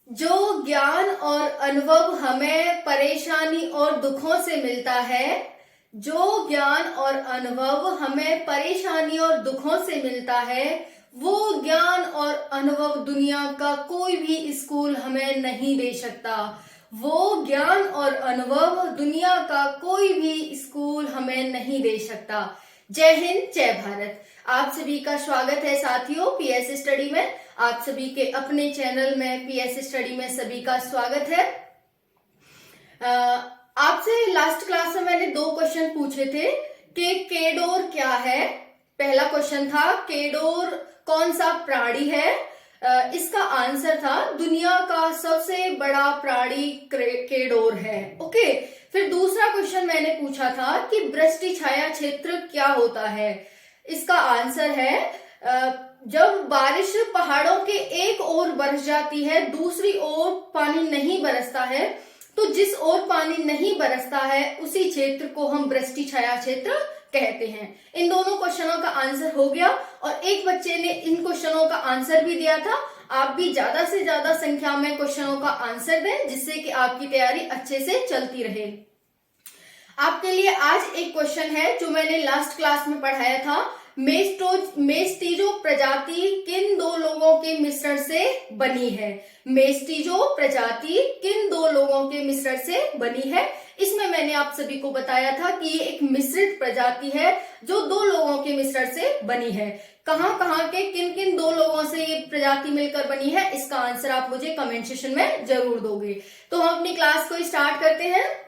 जो ज्ञान और अनुभव हमें परेशानी और दुखों से मिलता है, जो ज्ञान और अनुभव हमें परेशानी और दुखों से मिलता है, वो ज्ञान और अनुभव दुनिया का कोई भी स्कूल हमें नहीं दे सकता। वो ज्ञान और अनुभव दुनिया का कोई भी स्कूल हमें नहीं दे सकता। जय हिंद, जय भारत। आप सभी का स्वागत है साथियों पीएस स्टडी में। आप सभी के अपने चैनल में पीएस स्टडी में सभी का स्वागत है। आपसे लास्ट क्लास में मैंने 2 क्वेश्चन पूछे थे कि केडोर क्या है। पहला क्वेश्चन था केडोर कौन सा प्राणी है। इसका आंसर था दुनिया का सबसे बड़ा प्राणी केडोर है। ओके, फिर दूसरा क्वेश्चन मैंने पूछा था कि वृष्टि छाया क्षेत्र क्या होता है। इसका आंसर है जब बारिश पहाड़ों के एक ओर बरस जाती है, दूसरी ओर पानी नहीं बरसता है, तो जिस ओर पानी नहीं बरसता है उसी क्षेत्र को हम वृष्टि छाया क्षेत्र कहते हैं। इन दोनों क्वेश्चनों का आंसर हो गया और एक बच्चे ने इन क्वेश्चनों का आंसर भी दिया था। आप भी ज्यादा से ज्यादा संख्या में क्वेश्चनों का आंसर दें जिससे कि आपकी तैयारी अच्छे से चलती रहे। आपके लिए आज एक क्वेश्चन है जो मैंने लास्ट क्लास में पढ़ाया था। मेस्टीजो प्रजाति किन 2 लोगों के मिश्रण से बनी है। मेस्टीजो प्रजाति किन 2 लोगों के मिश्रण से बनी है। इसमें मैंने आप सभी को बताया था कि ये एक मिश्रित प्रजाति है जो 2 लोगों के मिश्रण से बनी है। कहां के किन किन 2 लोगों से ये प्रजाति मिलकर बनी है, इसका आंसर आप मुझे कमेंट सेक्शन में जरूर दोगे। तो हम अपनी क्लास को स्टार्ट करते हैं।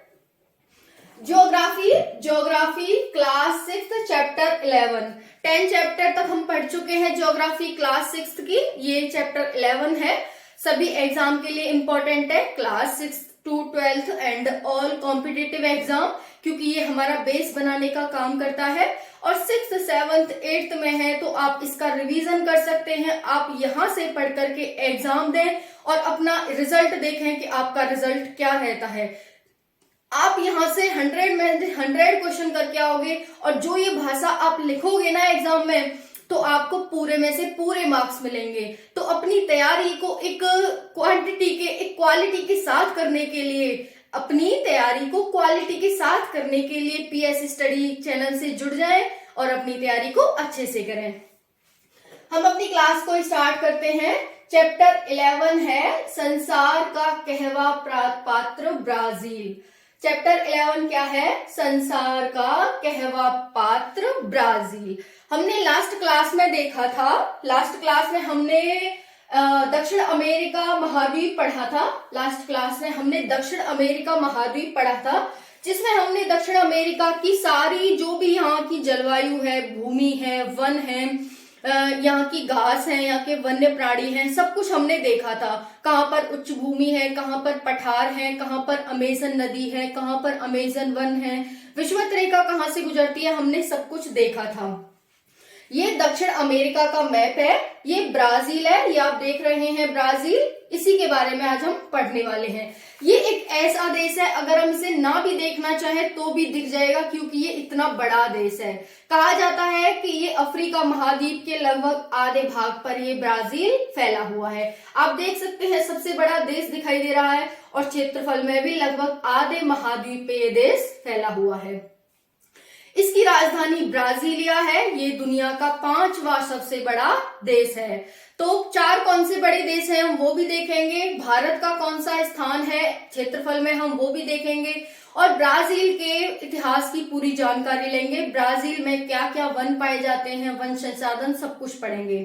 Geography class 6 chapter 11। 10 चैप्टर तक हम पढ़ चुके हैं ज्योग्राफी क्लास 6 की। ये चैप्टर 11 है, सभी एग्जाम के लिए इंपॉर्टेंट है। Class 6 to 12th and all competitive exam, क्योंकि ये हमारा बेस बनाने का काम करता है। और 6th 7th 8th में है तो आप इसका रिवीजन कर सकते हैं। आप यहां से पढ़ करके एग्जाम दें और अपना रिजल्ट देखें कि आपका रिजल्ट क्या रहता है। आप यहां से 100 में 100 क्वेश्चन करके आओगे और जो ये भाषा आप लिखोगे ना एग्जाम में, तो आपको पूरे में से पूरे मार्क्स मिलेंगे। तो अपनी तैयारी को एक क्वालिटी के साथ करने के लिए, अपनी तैयारी को क्वालिटी के साथ करने के लिए पीएस स्टडी चैनल से जुड़ जाएं और अपनी तैयारी को अच्छे से करें। हम अपनी क्लास को स्टार्ट करते हैं। चैप्टर 11 है संसार का कहवा पात्र ब्राजील। चैप्टर 11 क्या है? संसार का कहवा पात्र ब्राजील। हमने लास्ट क्लास में देखा था, लास्ट क्लास में हमने दक्षिण अमेरिका महाद्वीप पढ़ा था। लास्ट क्लास में हमने दक्षिण अमेरिका महाद्वीप पढ़ा था, जिसमें हमने दक्षिण अमेरिका की सारी जो भी यहाँ की जलवायु है, भूमि है, वन है, यहाँ की घास है, यहाँ के वन्य प्राणी हैं, सब कुछ हमने देखा था। कहाँ पर उच्च भूमि है, कहाँ पर पठार है, कहाँ पर अमेजन नदी है, कहाँ पर अमेजन वन है, विषुवत रेखा कहाँ से गुजरती है, हमने सब कुछ देखा था। ये दक्षिण अमेरिका का मैप है। ये ब्राजील है, ये आप देख रहे हैं ब्राजील, इसी के बारे में आज हम पढ़ने वाले हैं। ये एक ऐसा देश है, अगर हम इसे ना भी देखना चाहें तो भी दिख जाएगा, क्योंकि ये इतना बड़ा देश है। कहा जाता है कि ये अफ्रीका महाद्वीप के लगभग आधे भाग पर ये ब्राजील फैला हुआ है। आप देख सकते हैं सबसे बड़ा देश दिखाई दे रहा है और क्षेत्रफल में भी लगभग आधे महाद्वीप पे ये देश फैला हुआ है। इसकी राजधानी ब्राजीलिया है। ये दुनिया का 5वां सबसे बड़ा देश है। तो 4 कौन से बड़े देश हैं हम वो भी देखेंगे। भारत का कौन सा स्थान है क्षेत्रफल में, हम वो भी देखेंगे। और ब्राजील के इतिहास की पूरी जानकारी लेंगे। ब्राजील में क्या क्या वन पाए जाते हैं, वन संसाधन, सब कुछ पढ़ेंगे।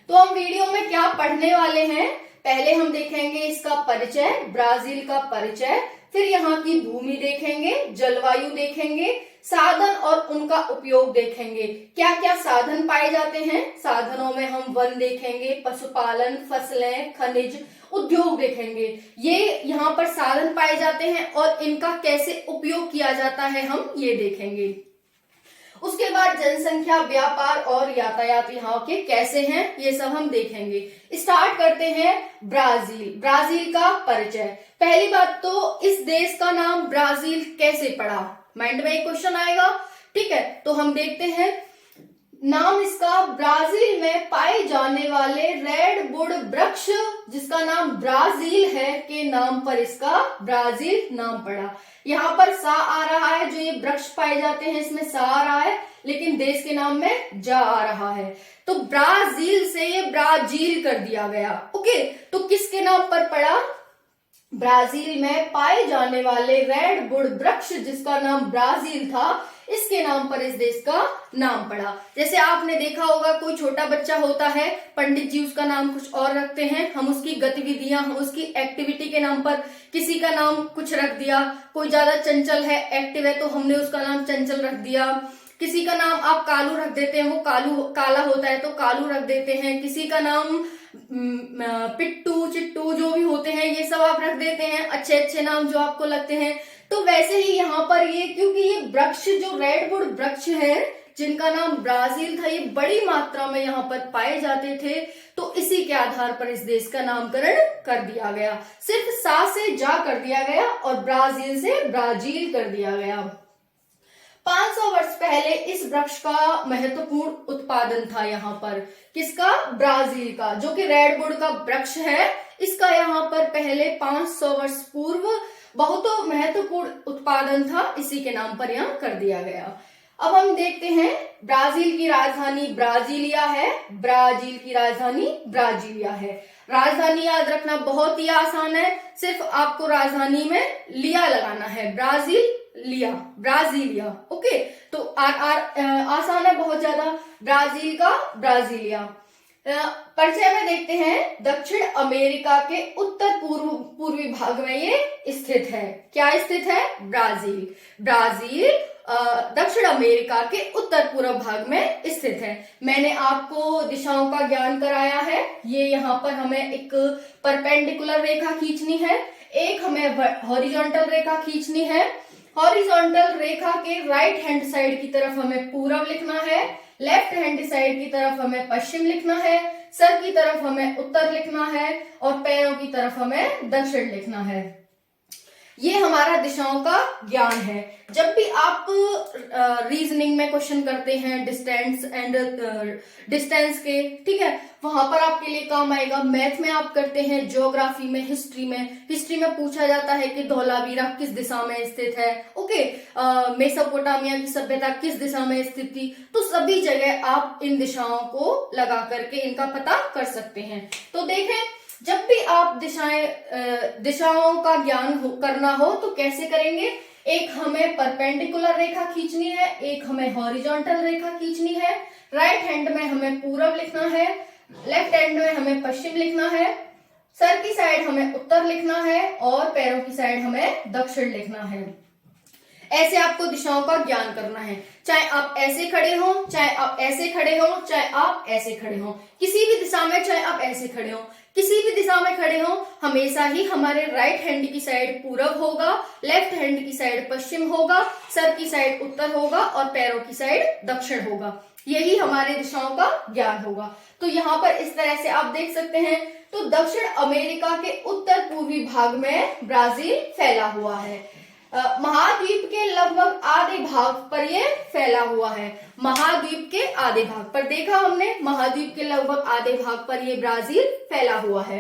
तो हम वीडियो में क्या पढ़ने वाले हैं, पहले हम देखेंगे इसका परिचय, ब्राजील का परिचय, फिर यहाँ की भूमि देखेंगे, जलवायु देखेंगे, साधन और उनका उपयोग देखेंगे। क्या क्या साधन पाए जाते हैं, साधनों में हम वन देखेंगे, पशुपालन, फसलें, खनिज, उद्योग देखेंगे। ये यहाँ पर साधन पाए जाते हैं और इनका कैसे उपयोग किया जाता है हम ये देखेंगे। उसके बाद जनसंख्या, व्यापार और यातायात यहाँ के कैसे हैं, ये सब हम देखेंगे। स्टार्ट करते हैं ब्राजील। ब्राजील का परिचय। पहली बात तो इस देश का नाम ब्राजील कैसे पड़ा, माइंड में एक क्वेश्चन आएगा। ठीक है, तो हम देखते हैं। नाम इसका ब्राजील में पाए जाने वाले रेडवुड वृक्ष जिसका नाम ब्राजील है के नाम पर इसका ब्राजील नाम पड़ा। यहाँ पर सा आ रहा है, जो ये वृक्ष पाए जाते हैं इसमें सा आ रहा है, लेकिन देश के नाम में जा आ रहा है, तो ब्राजील से ये ब्राजील कर दिया गया। ओके, तो किसके नाम पर पड़ा? ब्राजील में पाए जाने वाले रेडवुड वृक्ष जिसका नाम ब्राजील था, इसके नाम पर इस देश का नाम पड़ा। जैसे आपने देखा होगा, कोई छोटा बच्चा होता है, पंडित जी उसका नाम कुछ और रखते हैं, हम उसकी गतिविधियां, हम उसकी एक्टिविटी के नाम पर किसी का नाम कुछ रख दिया। कोई ज्यादा चंचल है, एक्टिव है, तो हमने उसका नाम चंचल रख दिया। किसी का नाम आप कालू रख देते हैं, वो काला होता है तो कालू रख देते हैं। किसी का नाम पिट्टू, चिट्टू जो भी होते हैं, ये सब आप रख देते हैं, अच्छे अच्छे नाम जो आपको लगते हैं। तो वैसे ही यहाँ पर ये, क्योंकि ये वृक्ष जो रेडवुड वृक्ष है जिनका नाम ब्राजील था, ये बड़ी मात्रा में यहाँ पर पाए जाते थे, तो इसी के आधार पर इस देश का नामकरण कर दिया गया। सिर्फ सा से जा कर दिया गया और ब्राजील से ब्राजील कर दिया गया। 500 वर्ष पहले इस वृक्ष का महत्वपूर्ण उत्पादन था यहाँ पर, किसका? ब्राजील का, जो कि रेडवुड का वृक्ष है। इसका यहाँ पर पहले 500 वर्ष पूर्व बहुत महत्वपूर्ण उत्पादन था, इसी के नाम पर यहाँ कर दिया गया। अब हम देखते हैं, ब्राजील की राजधानी ब्राजीलिया है। ब्राजील की राजधानी ब्राजीलिया है। राजधानी याद रखना बहुत ही आसान है, सिर्फ आपको राजधानी में लिया लगाना है, ब्राजीलिया, ब्राजीलिया। ओके, तो आसान है बहुत ज्यादा। ब्राजील का ब्राजीलिया। परिचय में देखते हैं, दक्षिण अमेरिका के उत्तर पूर्वी भाग में ये स्थित है। क्या स्थित है? ब्राजील। ब्राजील दक्षिण अमेरिका के उत्तर पूर्व भाग में स्थित है। मैंने आपको दिशाओं का ज्ञान कराया है। ये यहाँ पर हमें एक परपेंडिकुलर रेखा खींचनी है, एक हमें हॉरिजॉन्टल रेखा खींचनी है। हॉरिजॉन्टल रेखा के राइट हैंड साइड की तरफ हमें पूरब लिखना है, लेफ्ट हैंड साइड की तरफ हमें पश्चिम लिखना है, सर की तरफ हमें उत्तर लिखना है और पैरों की तरफ हमें दक्षिण लिखना है। ये हमारा दिशाओं का ज्ञान है। जब भी आप रीजनिंग में क्वेश्चन करते हैं डिस्टेंस के, ठीक है, वहां पर आपके लिए काम आएगा। मैथ में आप करते हैं, ज्योग्राफी में, हिस्ट्री में पूछा जाता है कि धौलावीरा किस दिशा में स्थित है। ओके, मेसोपोटामिया की सभ्यता किस दिशा में स्थित थी। तो सभी जगह आप इन दिशाओं को लगा करके इनका पता कर सकते हैं। तो देखें, जब भी आप दिशाओं का ज्ञान करना हो तो कैसे करेंगे? एक हमें परपेंडिकुलर रेखा खींचनी है, एक हमें हॉरिजॉन्टल रेखा खींचनी है। राइट हैंड में हमें पूरब लिखना है, लेफ्ट हैंड में हमें पश्चिम लिखना है, सर की साइड हमें उत्तर लिखना है और पैरों की साइड हमें दक्षिण लिखना है। ऐसे आपको दिशाओं का ज्ञान करना है। चाहे आप ऐसे खड़े हो, चाहे आप ऐसे खड़े हो, चाहे आप ऐसे खड़े हो, किसी भी दिशा में, चाहे आप ऐसे खड़े हो, किसी भी दिशा में खड़े हो, हमेशा ही हमारे राइट हैंड की साइड पूरब होगा, लेफ्ट हैंड की साइड पश्चिम होगा, सर की साइड उत्तर होगा और पैरों की साइड दक्षिण होगा। यही हमारे दिशाओं का ज्ञान होगा। तो यहाँ पर इस तरह से आप देख सकते हैं। तो दक्षिण अमेरिका के उत्तर पूर्वी भाग में ब्राजील फैला हुआ है। महाद्वीप के लगभग आधे भाग पर यह फैला हुआ है। महाद्वीप के आधे भाग पर देखा हमने, महाद्वीप के लगभग आधे भाग पर यह ब्राजील फैला हुआ है।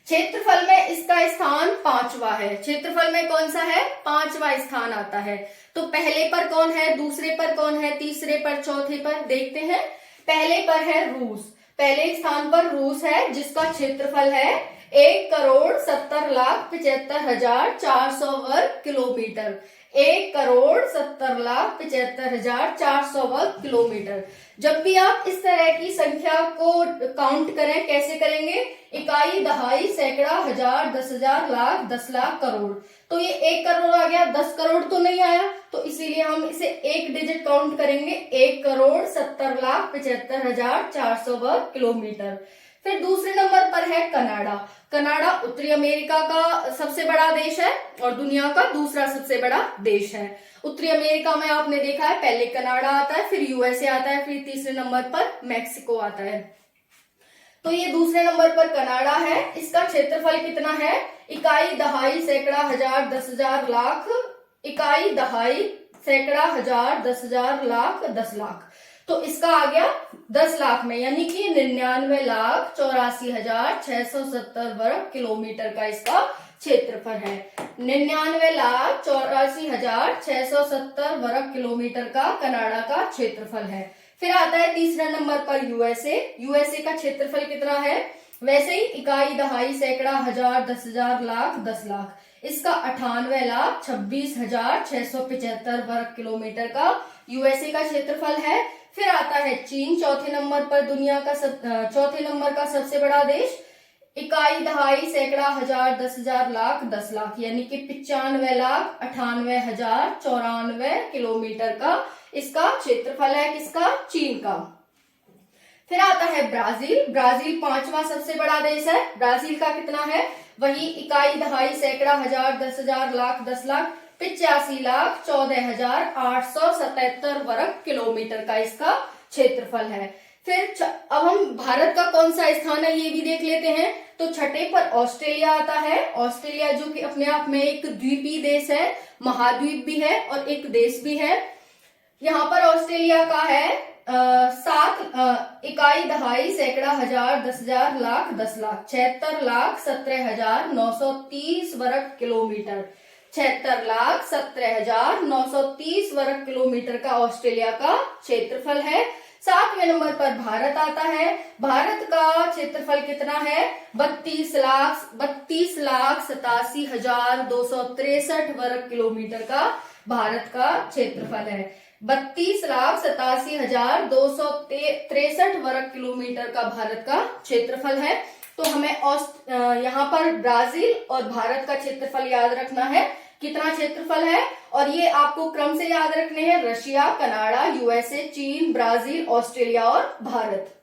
क्षेत्रफल में इसका स्थान 5वां है। क्षेत्रफल में कौन सा है? 5वां स्थान आता है। तो पहले पर कौन है, दूसरे पर कौन है, तीसरे पर, चौथे पर? देखते हैं। पहले पर है रूस। पहले स्थान पर रूस है, जिसका क्षेत्रफल है 1,70,75,400 वर्ग किलोमीटर। 1,70,75,400 वर्ग किलोमीटर। जब भी आप इस तरह की संख्या को काउंट करें, कैसे करेंगे? इकाई, दहाई, सैकड़ा, हजार, 10,000, लाख, 10 लाख, करोड़। तो ये 1 करोड़ आ गया, 10 करोड़ तो नहीं आया, तो इसीलिए हम इसे एक डिजिट काउंट करेंगे। 1,70,75,400 वर्ग किलोमीटर। फिर दूसरे नंबर पर है कनाडा। कनाडा उत्तरी अमेरिका का सबसे बड़ा देश है और दुनिया का दूसरा सबसे बड़ा देश है। उत्तरी अमेरिका में आपने देखा है, पहले कनाडा आता है, फिर यूएसए आता है, फिर तीसरे नंबर पर मैक्सिको आता है। तो ये दूसरे नंबर पर कनाडा है। इसका क्षेत्रफल कितना है? इकाई, दहाई, सैकड़ा, हजार, 10,000, लाख। इकाई, दहाई, सैकड़ा, हजार, 10,000, लाख, 10 लाख। तो इसका आ गया 10 लाख में, यानी कि 99,84,670 वर्ग किलोमीटर का इसका क्षेत्रफल है। 99,84,670 वर्ग किलोमीटर का कनाडा का क्षेत्रफल है। फिर आता है तीसरा नंबर पर यूएसए। यूएसए का क्षेत्रफल कितना है? वैसे ही इकाई, दहाई, सैकड़ा, हजार, 10,000, लाख, 10 लाख। इसका 98,26,675 वर्ग किलोमीटर का यूएसए का क्षेत्रफल है। फिर आता है चीन, चौथे नंबर पर चौथे नंबर का सबसे बड़ा देश। इकाई, दहाई, सैकड़ा, हजार, 10,000, लाख, 10 लाख, यानी कि 95,98,094 किलोमीटर का इसका क्षेत्रफल है। किसका? चीन का। फिर आता है ब्राजील। ब्राजील पांचवा सबसे बड़ा देश है। ब्राजील का कितना है? वही इकाई, दहाई, सैकड़ा, हजार, 10,000, लाख, 10 लाख, 85,14,877 वर्ग किलोमीटर का इसका क्षेत्रफल है। फिर अब हम भारत का कौन सा स्थान है ये भी देख लेते हैं। तो छठे पर ऑस्ट्रेलिया आता है। ऑस्ट्रेलिया जो कि अपने आप में एक द्वीपीय देश है, महाद्वीप भी है और एक देश भी है। यहाँ पर ऑस्ट्रेलिया का है 7 इकाई, दहाई, सैकड़ा, हजार, 10,000, लाख, 10 लाख, 76,17,930 वर्ग किलोमीटर। 76,17,930 वर्ग किलोमीटर का ऑस्ट्रेलिया का क्षेत्रफल है। 7वें नंबर पर भारत आता है। भारत का क्षेत्रफल कितना है? 32,87,263 वर्ग किलोमीटर का भारत का क्षेत्रफल है। 32,87,263 वर्ग किलोमीटर का भारत का क्षेत्रफल है। तो हमें यहाँ पर ब्राजील और भारत का क्षेत्रफल याद रखना है। कितना क्षेत्रफल है? और ये आपको क्रम से याद रखने हैं। रशिया, कनाडा, यूएसए, चीन, ब्राजील, ऑस्ट्रेलिया और भारत,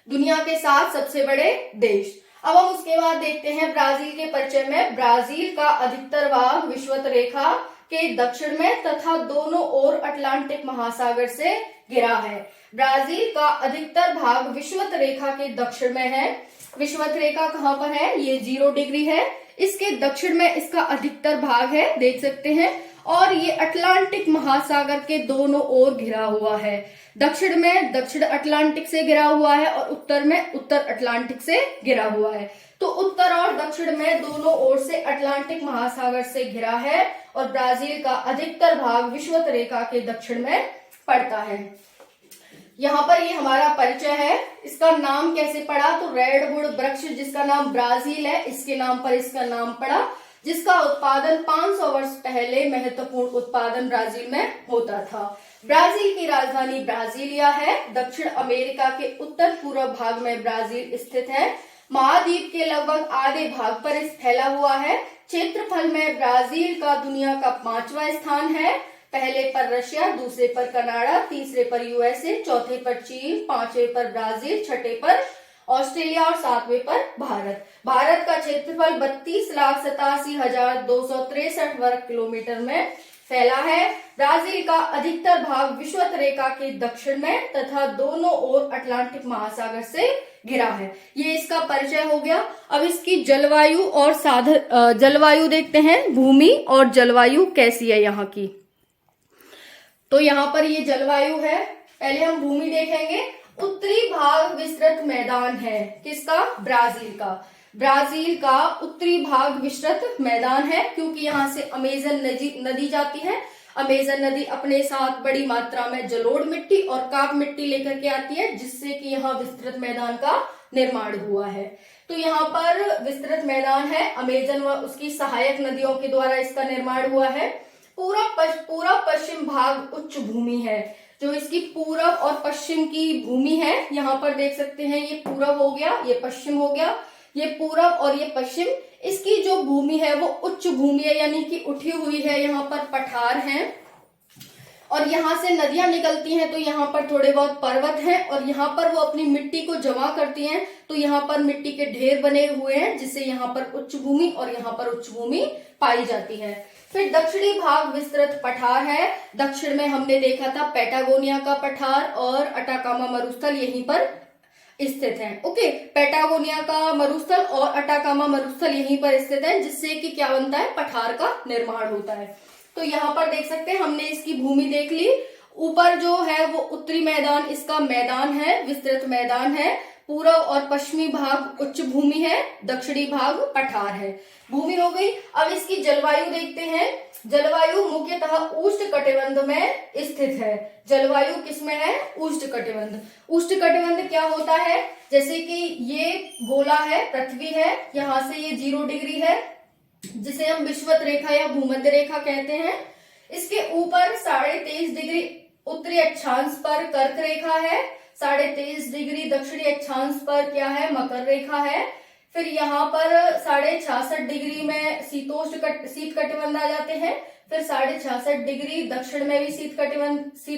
दुनिया के 7 सबसे बड़े देश। अब हम उसके बाद देखते हैं ब्राजील के परिचय में। ब्राजील का अधिकतर भाग विषुवत रेखा के दक्षिण में तथा दोनों ओर अटलांटिक महासागर से घिरा है। ब्राजील का अधिकतर भाग विषुवत रेखा के दक्षिण में है। विषुवत रेखा कहाँ पर है? ये 0 डिग्री है। इसके दक्षिण में इसका अधिकतर भाग है, देख सकते हैं। और ये अटलांटिक महासागर के दोनों ओर घिरा हुआ है। दक्षिण में दक्षिण अटलांटिक से घिरा हुआ है और उत्तर में उत्तर अटलांटिक से घिरा हुआ है। तो उत्तर और दक्षिण में दोनों ओर से अटलांटिक महासागर से घिरा है और ब्राजील का अधिकतर भाग विषुवत रेखा के दक्षिण में पड़ता है। यहाँ पर ये हमारा परिचय है। इसका नाम कैसे पड़ा? तो रेडवुड वृक्ष, जिसका नाम ब्राजील है, इसके नाम पर इसका नाम पड़ा, जिसका उत्पादन 500 वर्ष पहले महत्वपूर्ण उत्पादन ब्राजील में होता था। ब्राजील की राजधानी ब्राजीलिया है। दक्षिण अमेरिका के उत्तर पूर्व भाग में ब्राजील स्थित है। महाद्वीप के लगभग आधे भाग पर फैला हुआ है। क्षेत्रफल में ब्राजील का दुनिया का 5वां स्थान है। पहले पर रशिया, दूसरे पर कनाडा, तीसरे पर यूएसए, चौथे पर चीन, 5वें पर ब्राजील, छठे पर ऑस्ट्रेलिया और 7वें पर भारत। भारत का क्षेत्रफल 32,87,263 वर्ग किलोमीटर में फैला है। ब्राजील का अधिकतर भाग विषुवत रेखा के दक्षिण में तथा दोनों ओर अटलांटिक महासागर से घिरा है। ये इसका परिचय हो गया। अब इसकी जलवायु और जलवायु देखते हैं। भूमि और जलवायु कैसी है यहाँ की। तो यहाँ पर ये जलवायु है। पहले हम भूमि देखेंगे। उत्तरी भाग विस्तृत मैदान है। किसका? ब्राजील का। ब्राजील का उत्तरी भाग विस्तृत मैदान है, क्योंकि यहाँ से अमेजन नदी जाती है। अमेजन नदी अपने साथ बड़ी मात्रा में जलोढ़ मिट्टी और काप मिट्टी लेकर के आती है, जिससे कि यहाँ विस्तृत मैदान का निर्माण हुआ है। तो यहाँ पर विस्तृत मैदान है। अमेजन व उसकी सहायक नदियों के द्वारा इसका निर्माण हुआ है। पूरा पश्चिम भाग उच्च भूमि है। जो इसकी पूरब और पश्चिम की भूमि है, यहाँ पर देख सकते हैं, ये पूरब हो गया, ये पश्चिम हो गया, ये पूरब और ये पश्चिम। इसकी जो भूमि है वो उच्च भूमि है, यानी कि उठी हुई है। यहाँ पर पठार हैं और यहाँ से नदियां निकलती हैं, तो यहाँ पर थोड़े बहुत पर्वत हैं और यहाँ पर वो अपनी मिट्टी को जमा करती हैं। तो यहाँ पर मिट्टी के ढेर बने हुए हैं, जिससे यहाँ पर उच्च भूमि और यहाँ पर उच्च भूमि पाई जाती है। फिर दक्षिणी भाग विस्तृत पठार है। दक्षिण में हमने देखा था पैटागोनिया का पठार और अटाकामा मरुस्थल यहीं पर स्थित है। ओके, पैटागोनिया का मरुस्थल और अटाकामा मरुस्थल यहीं पर स्थित है, जिससे कि क्या बनता है? पठार का निर्माण होता है। तो यहाँ पर देख सकते हैं, हमने इसकी भूमि देख ली। ऊपर जो है वो उत्तरी मैदान इसका मैदान है, विस्तृत मैदान है। पूर्व और पश्चिमी भाग उच्च भूमि है, दक्षिणी भाग पठार है। भूमि हो गई। अब इसकी जलवायु देखते हैं। जलवायु मुख्यतः उष्णकटिबंध में स्थित है। जलवायु किसमें है? उष्णकटिबंध। उष्णकटिबंध क्या होता है? जैसे कि ये गोला है, पृथ्वी है, यहाँ से ये 0 डिग्री है जिसे हम विषुवत रेखा या भूमध्य रेखा कहते हैं। इसके ऊपर 23.5 डिग्री उत्तरी अक्षांश पर कर्क रेखा है, 23.5 डिग्री दक्षिणी अक्षांश पर क्या है? मकर रेखा है। फिर यहाँ पर 66.5 डिग्री में शीत कटिबंध आ जाते हैं। फिर 66.5 डिग्री दक्षिण में भी शीत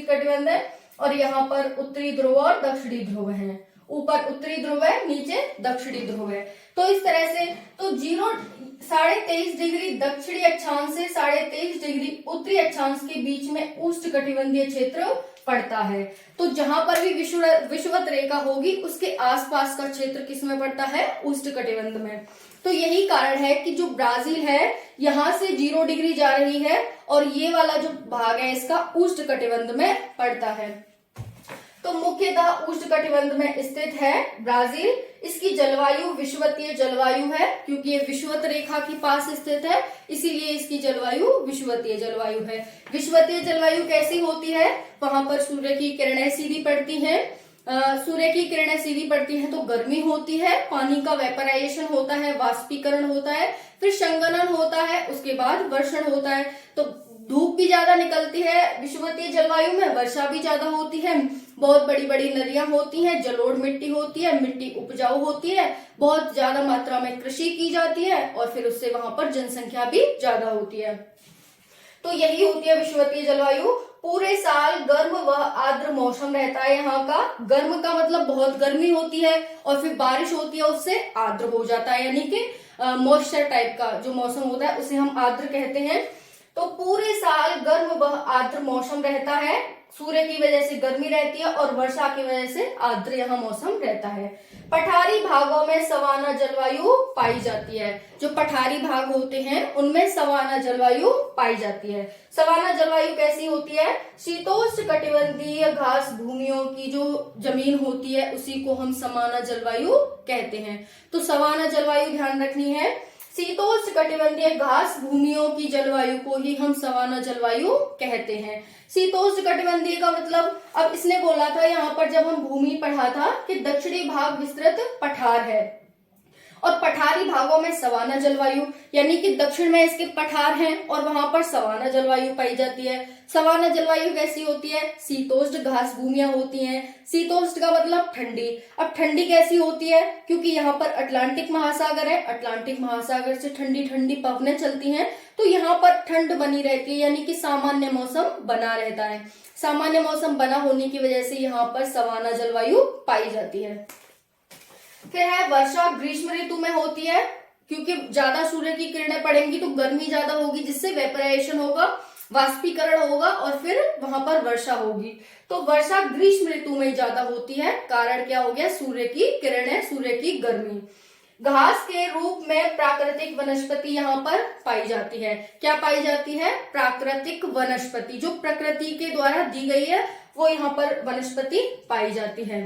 कटिबंध है। और यहाँ पर उत्तरी ध्रुव और दक्षिणी ध्रुव है। ऊपर उत्तरी ध्रुव है, नीचे दक्षिणी ध्रुव है। तो इस तरह से तो 23.5 डिग्री दक्षिणी अक्षांश से 23.5 डिग्री उत्तरी अक्षांश के बीच में उष्णकटिबंधीय क्षेत्र पड़ता है। तो जहां पर भी विषुवत रेखा होगी उसके आसपास का क्षेत्र किसमें पड़ता है? उष्णकटिबंध में। तो यही कारण है कि जो ब्राजील है यहां से 0 डिग्री जा रही है और ये वाला जो भाग है इसका उष्णकटिबंध में पड़ता है। तो मुख्यतः उष्णकटिबंध में स्थित है ब्राजील। इसकी जलवायु विषुवतीय जलवायु है क्योंकि ये विषुवत रेखा के पास स्थित है, इसीलिए इसकी जलवायु विषुवतीय जलवायु है। विषुवतीय जलवायु कैसी होती है? वहां पर सूर्य की किरणें सीधी पड़ती हैं। सूर्य की किरणें सीधी पड़ती हैं तो गर्मी होती है, पानी का वेपराइजेशन होता है, वाष्पीकरण होता है, फिर संघनन होता है, उसके बाद वर्षण होता है। तो धूप भी ज्यादा निकलती है विषुवतीय जलवायु में, वर्षा भी ज्यादा होती है, बहुत बड़ी बड़ी नदियां होती हैं, जलोढ़ मिट्टी होती है, मिट्टी उपजाऊ होती है, बहुत ज्यादा मात्रा में कृषि की जाती है और फिर उससे वहां पर जनसंख्या भी ज्यादा होती है। तो यही होती है विषुवतीय जलवायु। पूरे साल गर्म व आर्द्र मौसम रहता है यहाँ का। गर्म का मतलब बहुत गर्मी होती है और फिर बारिश होती है उससे आर्द्र हो जाता है, यानी कि मॉइस्चर टाइप का जो मौसम होता है उसे हम आर्द्र कहते हैं। तो पूरे साल गर्म व आर्द्र मौसम रहता है, सूर्य की वजह से गर्मी रहती है और वर्षा की वजह से आर्द्र यहाँ मौसम रहता है। पठारी भागों में सवाना जलवायु पाई जाती है। जो पठारी भाग होते हैं उनमें सवाना जलवायु पाई जाती है। सवाना जलवायु कैसी होती है? शीतोष्ण कटिबंधीय घास भूमियों की जो जमीन होती है उसी को हम सवाना जलवायु कहते हैं। तो सवाना जलवायु ध्यान रखनी है। शीतोष्ण कटिबंधीय घास भूमियों की जलवायु को ही हम सवाना जलवायु कहते हैं। शीतोष्ण कटिबंधीय का मतलब, अब इसने बोला था यहाँ पर जब हम भूमि पढ़ा था कि दक्षिणी भाग विस्तृत पठार है और पठारी भागों में सवाना जलवायु, यानी कि दक्षिण में इसके पठार हैं और वहां पर सवाना जलवायु पाई जाती है। सवाना जलवायु कैसी होती है? शीतोष्ण घास भूमियां होती हैं। शीतोष्ण का मतलब ठंडी। अब ठंडी कैसी होती है? क्योंकि यहाँ पर अटलांटिक महासागर है, अटलांटिक महासागर से ठंडी ठंडी पवनें चलती हैं तो यहाँ पर ठंड बनी रहती है, यानी कि सामान्य मौसम बना रहता है। सामान्य मौसम बना होने की वजह से यहाँ पर सवाना जलवायु पाई जाती है। फिर है वर्षा ग्रीष्म ऋतु में होती है, क्योंकि ज्यादा सूर्य की किरणें पड़ेंगी तो गर्मी ज्यादा होगी जिससे वेपराइजेशन होगा, वाष्पीकरण होगा और फिर वहां पर वर्षा होगी। तो वर्षा ग्रीष्म ऋतु में ज्यादा होती है। कारण क्या हो गया? सूर्य की किरणें, सूर्य की गर्मी। घास के रूप में प्राकृतिक वनस्पति यहाँ पर पाई जाती है। क्या पाई जाती है? प्राकृतिक वनस्पति, जो प्रकृति के द्वारा दी गई है वो यहाँ पर वनस्पति पाई जाती है।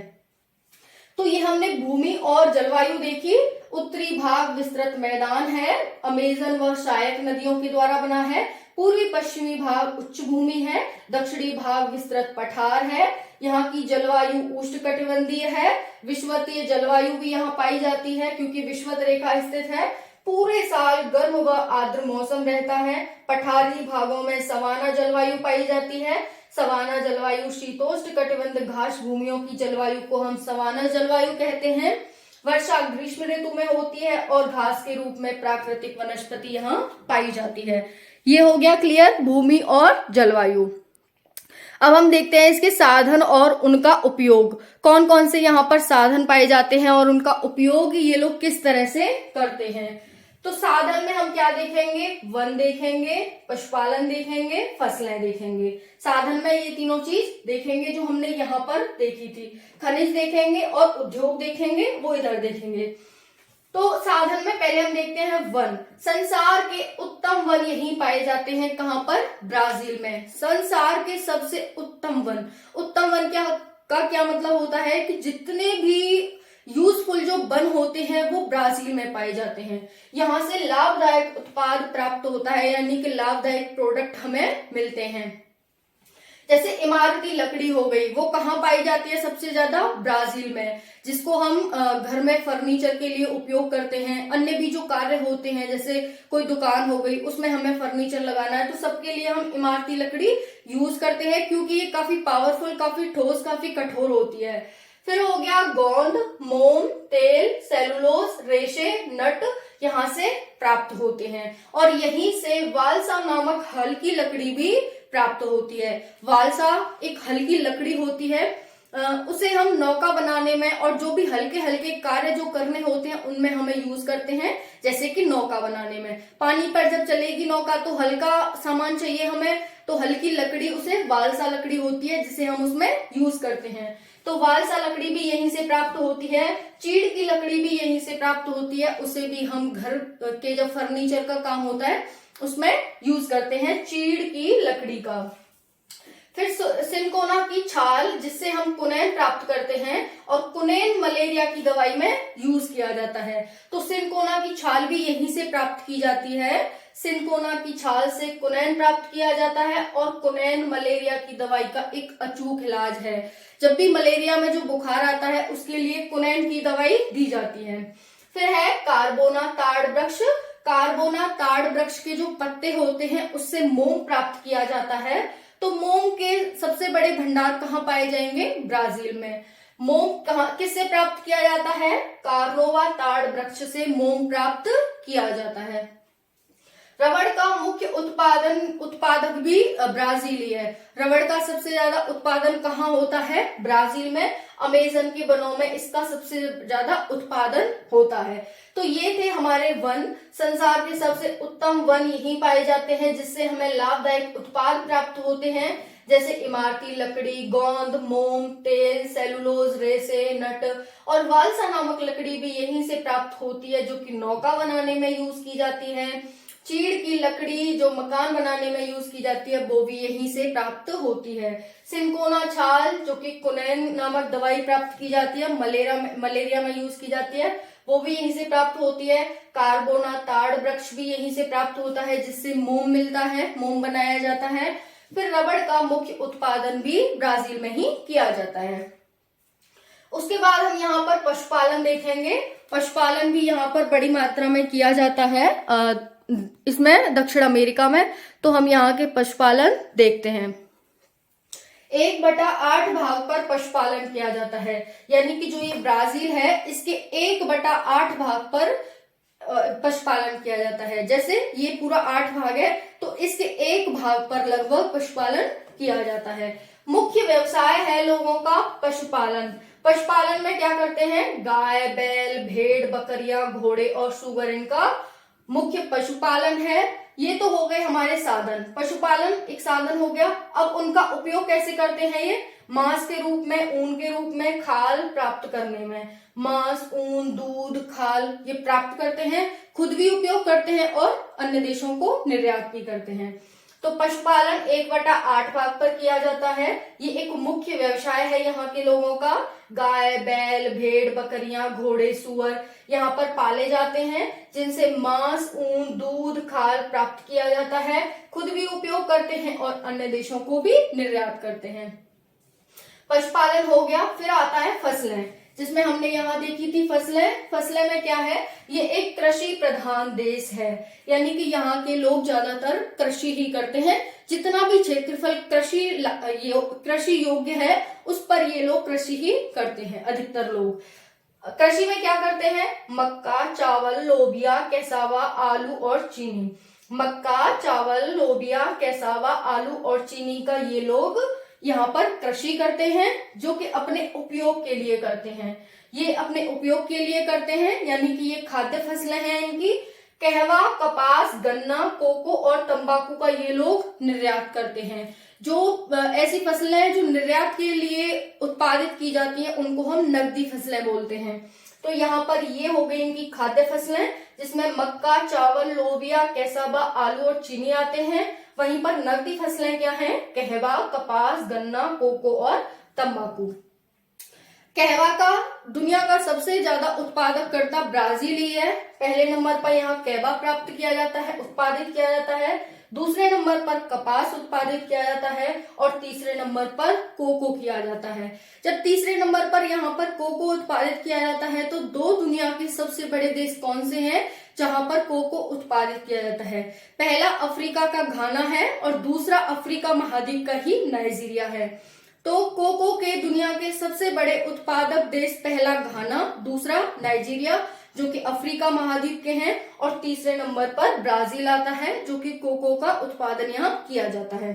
तो ये हमने भूमि और जलवायु देखी। उत्तरी भाग विस्तृत मैदान है, अमेजन व सहायक नदियों के द्वारा बना है। पूर्वी पश्चिमी भाग उच्च भूमि है, दक्षिणी भाग विस्तृत पठार है। यहाँ की जलवायु उष्णकटिबंधीय है। विषुवतीय जलवायु भी यहाँ पाई जाती है क्योंकि विषुवत रेखा स्थित है। पूरे साल गर्म व आर्द्र मौसम रहता है। पठारी भागों में सवाना जलवायु पाई जाती है। सवाना जलवायु शीतोष्ण कटिबंध घास भूमियों की जलवायु को हम सवाना जलवायु कहते हैं। वर्षा ग्रीष्म ऋतु में होती है और घास के रूप में प्राकृतिक वनस्पति यहाँ पाई जाती है। ये हो गया क्लियर, भूमि और जलवायु। अब हम देखते हैं इसके साधन और उनका उपयोग। कौन कौन से यहाँ पर साधन पाए जाते हैं और उनका उपयोग ये लोग किस तरह से करते हैं। तो साधन में हम क्या देखेंगे? वन देखेंगे, पशुपालन देखेंगे, फसलें देखेंगे। साधन में ये तीनों चीज देखेंगे जो हमने यहाँ पर देखी थी। खनिज देखेंगे और उद्योग देखेंगे, वो इधर देखेंगे। तो साधन में पहले हम देखते हैं वन। संसार के उत्तम वन यहीं पाए जाते हैं, कहां पर? ब्राजील में। संसार के सबसे उत्तम वन, उत्तम वन क्या मतलब होता है कि जितने भी यूजफुल जो वन होते हैं वो ब्राजील में पाए जाते हैं। यहां से लाभदायक उत्पाद प्राप्त होता है, यानी कि लाभदायक प्रोडक्ट हमें मिलते हैं। जैसे इमारती लकड़ी हो गई, वो कहाँ पाई जाती है सबसे ज्यादा? ब्राजील में, जिसको हम घर में फर्नीचर के लिए उपयोग करते हैं। अन्य भी जो कार्य होते हैं, जैसे कोई दुकान हो गई, उसमें हमें फर्नीचर लगाना है, तो सबके लिए हम इमारती लकड़ी यूज करते हैं, क्योंकि ये काफी पावरफुल, काफी ठोस, काफी कठोर होती है। फिर हो गया गोंद, मोम, तेल, सेलुलोज, रेशे, नट यहाँ से प्राप्त होते हैं। और यहीं से वालसा नामक हल्की लकड़ी भी प्राप्त होती है। वालसा एक हल्की लकड़ी होती है, उसे हम नौका बनाने में और जो भी हल्के हल्के कार्य जो करने होते हैं उनमें हमें यूज करते हैं। जैसे कि नौका बनाने में, पानी पर जब चलेगी नौका तो हल्का सामान चाहिए हमें, तो हल्की लकड़ी उसे वालसा लकड़ी होती है, जिसे हम उसमें यूज करते हैं। तो वालसा लकड़ी भी यहीं से प्राप्त होती है। चीड़ की लकड़ी भी यहीं से प्राप्त होती है, उसे भी हम घर के जब फर्नीचर का काम होता है उसमें यूज करते हैं, चीड़ की लकड़ी का। फिर सिनकोना की छाल, जिससे हम कुनैन प्राप्त करते हैं, और कुनैन मलेरिया की दवाई में यूज किया जाता है। तो सिनकोना की छाल भी यहीं से प्राप्त की जाती है। सिनकोना की छाल से कुनैन प्राप्त किया जाता है, और कुनैन मलेरिया की दवाई का एक अचूक इलाज है। जब भी मलेरिया में जो बुखार आता है उसके लिए कुनैन की दवाई दी जाती है। फिर है कार्बोना ताड़ वृक्ष। कार्बोना ताड़ वृक्ष के जो पत्ते होते हैं उससे मोम प्राप्त किया जाता है। तो मोम के सबसे बड़े भंडार कहाँ पाए जाएंगे? ब्राजील में। मोम किससे प्राप्त किया जाता है? कार्नोवा ताड़ वृक्ष से मोम प्राप्त किया जाता है। रबड़ का मुख्य उत्पादक भी ब्राजील ही है। रबड़ का सबसे ज्यादा उत्पादन कहाँ होता है? ब्राजील में। अमेजन के वनों में इसका सबसे ज्यादा उत्पादन होता है। तो ये थे हमारे वन। संसार के सबसे उत्तम वन यहीं पाए जाते हैं, जिससे हमें लाभदायक उत्पाद प्राप्त होते हैं, जैसे इमारती लकड़ी, गोंद, मोम, तेल, सेलुलोज, रेशे, नट। और वालसा नामक लकड़ी भी यहीं से प्राप्त होती है, जो कि नौका बनाने में यूज की जाती है। चीड़ की लकड़ी जो मकान बनाने में यूज की जाती है, वो भी यहीं से प्राप्त होती है। सिनकोना छाल, जो कि कुनैन नामक दवाई प्राप्त की जाती है, मलेरिया में यूज की जाती है, वो भी यहीं से प्राप्त होती है। कार्बोना ताड़ वृक्ष भी यहीं से प्राप्त होता है, जिससे मोम मिलता है, मोम बनाया जाता है। फिर रबड़ का मुख्य उत्पादन भी ब्राजील में ही किया जाता है। उसके बाद हम यहाँ पर पशुपालन देखेंगे। पशुपालन भी यहाँ पर बड़ी मात्रा में किया जाता है, इसमें दक्षिण अमेरिका में। तो हम यहाँ के पशुपालन देखते हैं। 1/8 भाग पर पशुपालन किया जाता है, यानी कि जो ये ब्राजील है इसके 1/8 भाग पर पशुपालन किया जाता है। जैसे ये पूरा 8 भाग है, तो इसके 1 भाग पर लगभग पशुपालन किया जाता है। मुख्य व्यवसाय है लोगों का पशुपालन। पशुपालन में क्या करते हैं? गाय, बैल, भेड़, बकरियां, घोड़े और सुअर इनका मुख्य पशुपालन है। ये तो हो गए हमारे साधन। पशुपालन एक साधन हो गया। अब उनका उपयोग कैसे करते हैं? ये मांस के रूप में, ऊन के रूप में, खाल प्राप्त करने में। मांस, ऊन, दूध, खाल ये प्राप्त करते हैं, खुद भी उपयोग करते हैं और अन्य देशों को निर्यात भी करते हैं। तो पशुपालन 1/8 भाग पर किया जाता है। ये एक मुख्य व्यवसाय है यहाँ के लोगों का। गाय, बैल, भेड़, बकरियां, घोड़े, सुअर यहाँ पर पाले जाते हैं, जिनसे मांस, ऊन, दूध, खाल प्राप्त किया जाता है, खुद भी उपयोग करते हैं और अन्य देशों को भी निर्यात करते हैं। पशुपालन हो गया। फिर आता है फसलें, जिसमें हमने यहाँ देखी थी फसलें। फसलें में क्या है? ये एक कृषि प्रधान देश है, यानी कि यहाँ के लोग ज्यादातर कृषि ही करते हैं। जितना भी क्षेत्रफल कृषि योग्य है उस पर ये लोग कृषि ही करते हैं। अधिकतर लोग कृषि में क्या करते हैं? मक्का, चावल, लोबिया, कैसावा, आलू और चीनी। मक्का, चावल, लोबिया, कैसावा, आलू और चीनी का ये लोग यहाँ पर कृषि करते हैं, जो कि अपने उपयोग के लिए करते हैं। ये अपने उपयोग के लिए करते हैं, यानी कि ये खाद्य फसलें हैं इनकी। कहवा, कपास, गन्ना, कोको और तंबाकू का ये लोग निर्यात करते हैं। जो ऐसी फसलें जो निर्यात के लिए उत्पादित की जाती हैं उनको हम नकदी फसलें बोलते हैं। तो यहाँ पर ये हो गई इनकी खाद्य फसलें, जिसमें मक्का, चावल, लोबिया, कैसाबा, आलू और चीनी आते हैं। वहीं पर नकदी फसलें क्या हैं? कहवा, कपास, गन्ना, कोको और तंबाकू। कहवा का दुनिया का सबसे ज्यादा उत्पादक करता ब्राजील ही है। पहले नंबर पर यहाँ कहवा प्राप्त किया जाता है, उत्पादित किया जाता है। दूसरे नंबर पर कपास उत्पादित किया जाता है और तीसरे नंबर पर कोको किया जाता है। जब तीसरे नंबर पर यहाँ पर कोको उत्पादित किया जाता है तो दो दुनिया के सबसे बड़े देश कौन से हैं जहां पर कोको उत्पादित किया जाता है? पहला अफ्रीका का घाना है और दूसरा अफ्रीका महाद्वीप का ही नाइजीरिया है। तो कोको के दुनिया के सबसे बड़े उत्पादक देश, पहला घाना, दूसरा नाइजीरिया जो कि अफ्रीका महाद्वीप के हैं और तीसरे नंबर पर ब्राजील आता है जो कि कोको का उत्पादन यहाँ किया जाता है।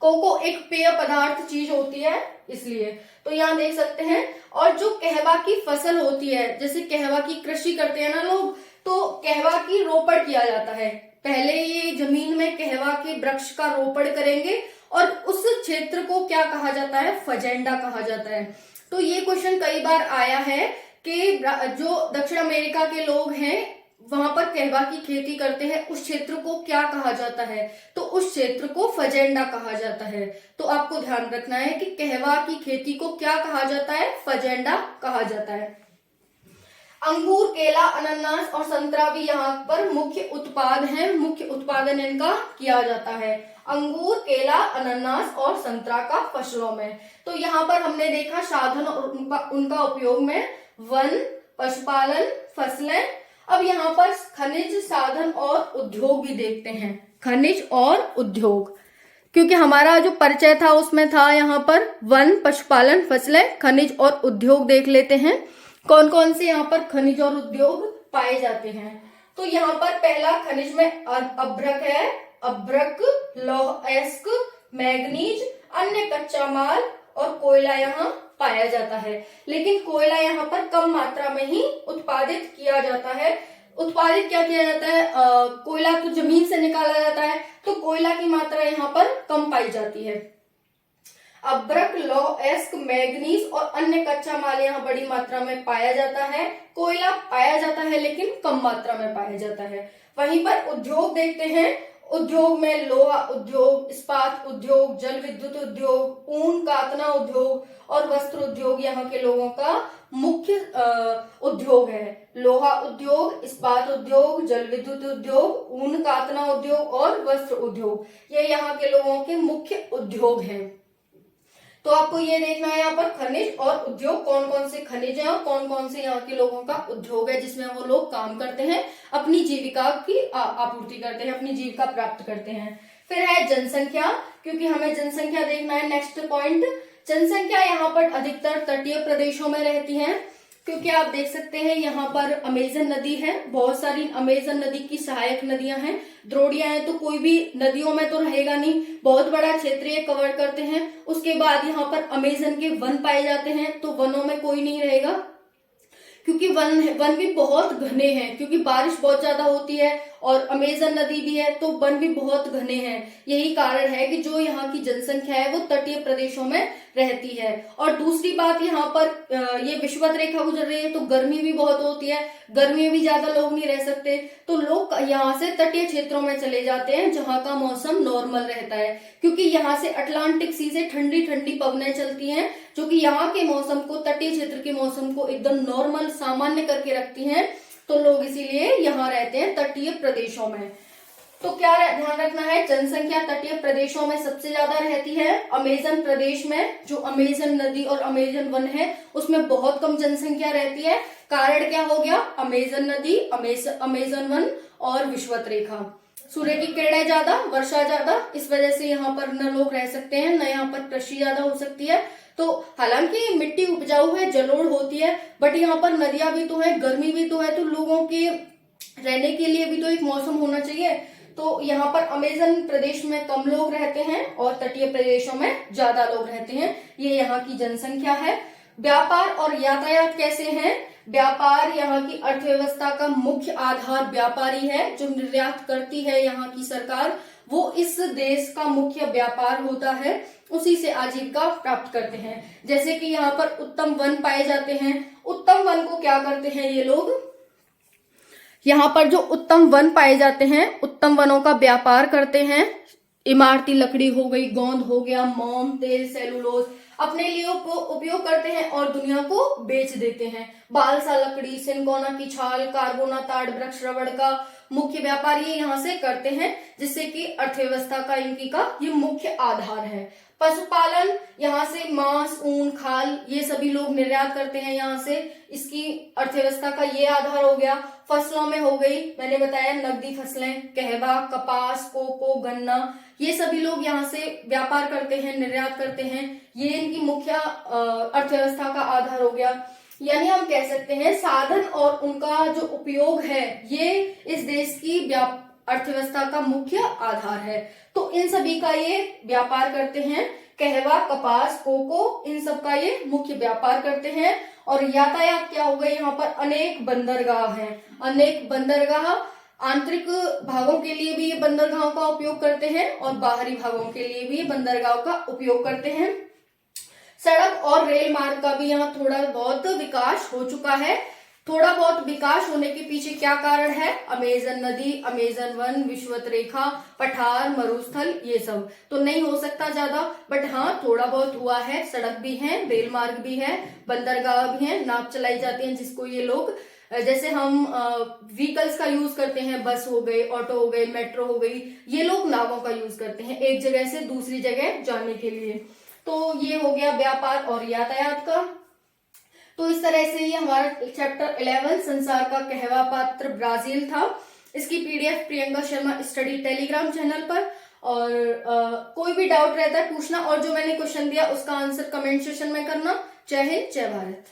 कोको एक पेय पदार्थ चीज होती है इसलिए, तो यहाँ देख सकते हैं। और जो कहवा की फसल होती है, जैसे कहवा की कृषि करते हैं ना लोग, तो कहवा की रोपण किया जाता है। पहले ये जमीन में कहवा के वृक्ष का रोपण करेंगे और उस क्षेत्र को क्या कहा जाता है? फजेंडा कहा जाता है। तो ये क्वेश्चन कई बार आया है कि जो दक्षिण अमेरिका के लोग हैं वहां पर कहवा की खेती करते हैं, उस क्षेत्र को क्या कहा जाता है? तो उस क्षेत्र को फजेंडा कहा जाता है। तो आपको ध्यान रखना है कि कहवा की खेती को क्या कहा जाता है? फजेंडा कहा जाता है। अंगूर, केला, अनानास और संतरा भी यहाँ पर मुख्य उत्पाद हैं, मुख्य उत्पादन इनका किया जाता है। अंगूर, केला, अनानास और संतरा का फसलों में। तो यहाँ पर हमने देखा साधन और उनका उपयोग में वन, पशुपालन, फसलें। अब यहाँ पर खनिज, साधन और उद्योग भी देखते हैं। खनिज और उद्योग, क्योंकि हमारा जो परिचय था उसमें था यहाँ पर वन, पशुपालन, फसलें, खनिज और उद्योग देख लेते हैं कौन कौन से यहाँ पर खनिज और उद्योग पाए जाते हैं। तो यहाँ पर पहला खनिज में अभ्रक है, अभ्रक, लौह अयस्क, मैग्नीज, अन्य कच्चा माल और कोयला यहाँ पाया जाता है। लेकिन कोयला यहाँ पर कम मात्रा में ही उत्पादित किया जाता है। उत्पादित क्या किया जाता है? कोयला तो जमीन से निकाला जाता है, तो कोयला की मात्रा यहाँ पर कम पाई जाती है। अभ्रक, लौह अयस्क, मैग्नीज और अन्य कच्चा माल यहाँ बड़ी मात्रा में पाया जाता है। कोयला पाया जाता है लेकिन कम मात्रा में पाया जाता है। वहीं पर उद्योग देखते हैं। उद्योग में लोहा उद्योग, इस्पात उद्योग, जल विद्युत उद्योग, ऊन कातना उद्योग और वस्त्र उद्योग यहाँ के लोगों का मुख्य उद्योग है। लोहा उद्योग, इस्पात उद्योग, जल विद्युत उद्योग, ऊन कातना उद्योग और वस्त्र उद्योग, ये यहाँ के लोगों के मुख्य उद्योग हैं। तो आपको ये देखना है यहाँ पर खनिज और उद्योग, कौन कौन से खनिज हैं और कौन कौन से यहाँ के लोगों का उद्योग है जिसमें वो लोग काम करते हैं, अपनी जीविका की आपूर्ति करते हैं, अपनी जीविका प्राप्त करते हैं। फिर है जनसंख्या, क्योंकि हमें जनसंख्या देखना है। नेक्स्ट पॉइंट, जनसंख्या यहाँ पर अधिकतर तटीय प्रदेशों में रहती है, क्योंकि आप देख सकते हैं यहाँ पर अमेजन नदी है, बहुत सारी अमेजन नदी की सहायक नदियां हैं, द्रोड़ियां हैं, तो कोई भी नदियों में तो रहेगा नहीं, बहुत बड़ा क्षेत्र ये कवर करते हैं। उसके बाद यहाँ पर अमेजन के वन पाए जाते हैं, तो वनों में कोई नहीं रहेगा, क्योंकि वन भी बहुत घने हैं, क्योंकि बारिश बहुत ज्यादा होती है और अमेजन नदी भी है, तो वन भी बहुत घने हैं। यही कारण है कि जो यहाँ की जनसंख्या है वो तटीय प्रदेशों में रहती है। और दूसरी बात, यहाँ पर ये विषुवत रेखा गुजर रही है, तो गर्मी भी बहुत होती है, गर्मी में भी ज्यादा लोग नहीं रह सकते, तो लोग यहाँ से तटीय क्षेत्रों में चले जाते हैं जहाँ का मौसम नॉर्मल रहता है, क्योंकि यहाँ से अटलांटिक सी से ठंडी ठंडी पवनें चलती हैं जो कि यहाँ के मौसम को, तटीय क्षेत्र के मौसम को एकदम नॉर्मल, सामान्य करके रखती हैं। तो लोग इसीलिए यहाँ रहते हैं तटीय प्रदेशों में। तो क्या ध्यान रखना है, जनसंख्या तटीय प्रदेशों में सबसे ज्यादा रहती है। अमेजन प्रदेश में जो अमेजन नदी और अमेजन वन है उसमें बहुत कम जनसंख्या रहती है। कारण क्या हो गया? अमेजन नदी, अमेजन वन और विषुवत रेखा, सूर्य की किरणें ज्यादा, वर्षा ज्यादा, इस वजह से यहाँ पर न लोग रह सकते हैं, न यहाँ पर कृषि ज्यादा हो सकती है। तो हालांकि मिट्टी उपजाऊ है, जलोढ़ होती है, बट यहाँ पर नदियां भी तो है, गर्मी भी तो है, तो लोगों के रहने के लिए भी तो एक मौसम होना चाहिए। तो यहाँ पर अमेजन प्रदेश में कम लोग रहते हैं और तटीय प्रदेशों में ज्यादा लोग रहते हैं। ये यहाँ की जनसंख्या है। व्यापार और यातायात कैसे हैं? व्यापार यहाँ की अर्थव्यवस्था का मुख्य आधार व्यापारी है, जो निर्यात करती है यहाँ की सरकार, वो इस देश का मुख्य व्यापार होता है, उसी से आजीविका प्राप्त करते हैं। जैसे कि यहाँ पर उत्तम वन पाए जाते हैं। उत्तम वन को क्या करते हैं ये लोग, यहाँ पर जो उत्तम वन पाए जाते हैं, उत्तम वनों का व्यापार करते हैं। इमारती लकड़ी हो गई, गोंद हो गया, मोम, तेल, सेलुलोज अपने लिए उपयोग करते हैं और दुनिया को बेच देते हैं। बालसा लकड़ी, सिनकोना की छाल, कार्बोना ताड़ वृक्ष, रबड़ का मुख्य व्यापार ये यहाँ से करते हैं, जिससे कि अर्थव्यवस्था का इनकी का ये मुख्य आधार है। पशुपालन, यहाँ से मांस, ऊन, खाल ये सभी लोग निर्यात करते हैं यहाँ से, इसकी अर्थव्यवस्था का ये आधार हो गया। फसलों में हो गई, मैंने बताया नकदी फसलें, कहवा, कपास, कोको, गन्ना, ये सभी लोग यहाँ से व्यापार करते हैं, निर्यात करते हैं, ये इनकी मुख्य अर्थव्यवस्था का आधार हो गया। यानी हम कह सकते हैं साधन और उनका जो उपयोग है ये इस देश की अर्थव्यवस्था का मुख्य आधार है। तो इन सभी का ये व्यापार करते हैं, कहवा, कपास, कोको, इन सब का ये मुख्य व्यापार करते हैं। और यातायात क्या हो गए, यहाँ पर अनेक बंदरगाह हैं, अनेक बंदरगाह आंतरिक भागों के लिए भी ये बंदरगाहों का उपयोग करते हैं और बाहरी भागों के लिए भी बंदरगाहों का उपयोग करते हैं। सड़क और रेल मार्ग का भी यहाँ थोड़ा बहुत विकास हो चुका है। थोड़ा बहुत विकास होने के पीछे क्या कारण है, अमेजन नदी, अमेजन वन, विषुवत रेखा, पठार, मरुस्थल, ये सब तो नहीं हो सकता ज्यादा, बट हाँ थोड़ा बहुत हुआ है। सड़क भी है, रेल मार्ग भी है, बंदरगाह भी है, नाव चलाई जाती है जिसको ये लोग, जैसे हम व्हीकल्स का यूज करते हैं, बस हो गए, ऑटो हो गए, मेट्रो हो गई, ये लोग नावों का यूज करते हैं एक जगह से दूसरी जगह जाने के लिए। तो ये हो गया व्यापार और यातायात का। तो इस तरह से ये हमारा चैप्टर 11 संसार का कहवा पात्र ब्राजील था। इसकी PDF Priyanka Sharma study Telegram channel पर, और कोई भी डाउट रहता है पूछना, और जो मैंने क्वेश्चन दिया उसका आंसर कमेंट सेक्शन में करना। जय हिंद, जय भारत।